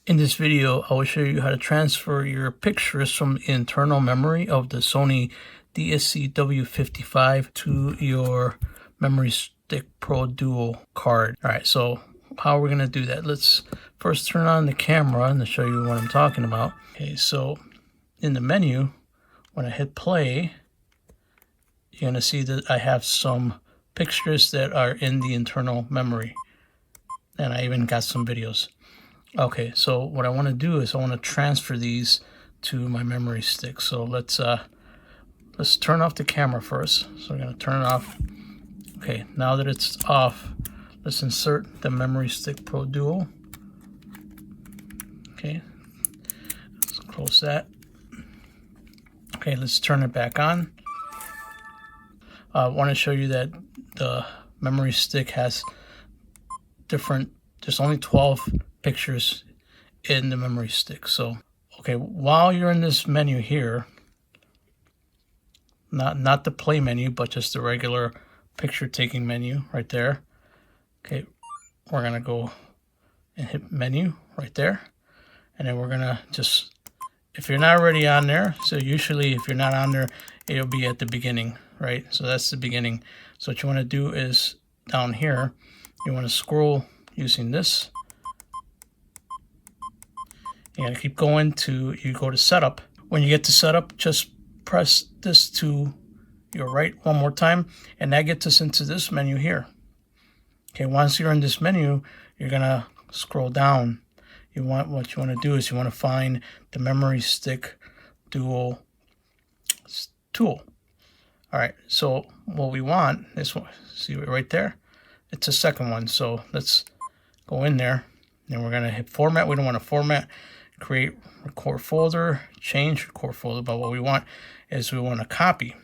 In this video, I will show you how to transfer your pictures from the internal memory of the Sony dsc-w55 to your Memory Stick Pro Duo card. Alright, so how are we going to do that? Let's first turn on the camera and show you what I'm talking about. Okay, so in the menu, when I hit play, you're going to see that I have some pictures that are in the internal memory. And I even got some videos. Okay, so what I want to do is I want to transfer these to my memory stick. So let's turn off the camera first. So we're going to turn it off. Okay, now that it's off, let's insert the Memory Stick Pro Duo. Okay, let's close that. Okay, let's turn it back on. I want to show you that the memory stick has there's only 12 pictures in the memory stick. So okay, while you're in this menu here, not the play menu, but just the regular picture taking menu right there. Okay, we're gonna go and hit menu right there, and then we're gonna just, if you're not already on there, so usually if you're not on there, it'll be at the beginning, right? So that's the beginning. So what you want to do is down here, you want to scroll using this. You gotta keep going till you go to setup. When you get to setup, just press this to your right one more time, and that gets us into this menu here. Okay, once you're in this menu, you're gonna scroll down. What you want to do is you want to find the Memory Stick Duo tool. All right, so what we want is, see it right there? It's the second one. So let's go in there, and we're gonna hit format. We don't want to format. Create record folder, change record folder, but what we want is we want to copy.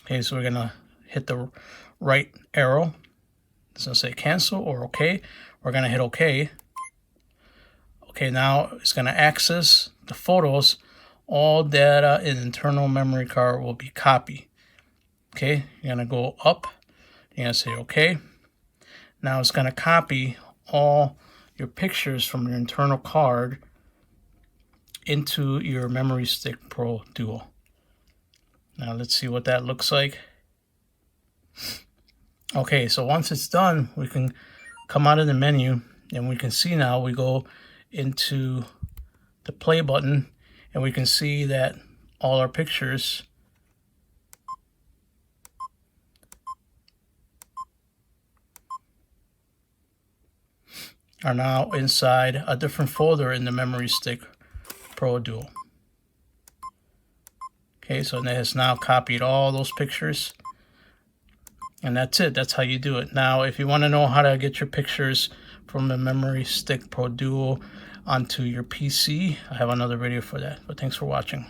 Okay, so we're gonna hit the right arrow. It's gonna say cancel or okay. We're gonna hit okay. Okay, now it's gonna access the photos. All data in internal memory card will be copied. Okay, you're gonna go up. You're gonna say okay. Now it's gonna copy all your pictures from your internal card into your Memory Stick Pro Duo. Now let's see what that looks like. Okay, so once it's done, we can come out of the menu, and we can see now we go into the play button, and we can see that all our pictures are now inside a different folder in the Memory Stick Pro Duo. Okay, so it has now copied all those pictures, and that's it. That's how you do it. Now, if you want to know how to get your pictures from the Memory Stick Pro Duo onto your PC, I have another video for that. But thanks for watching.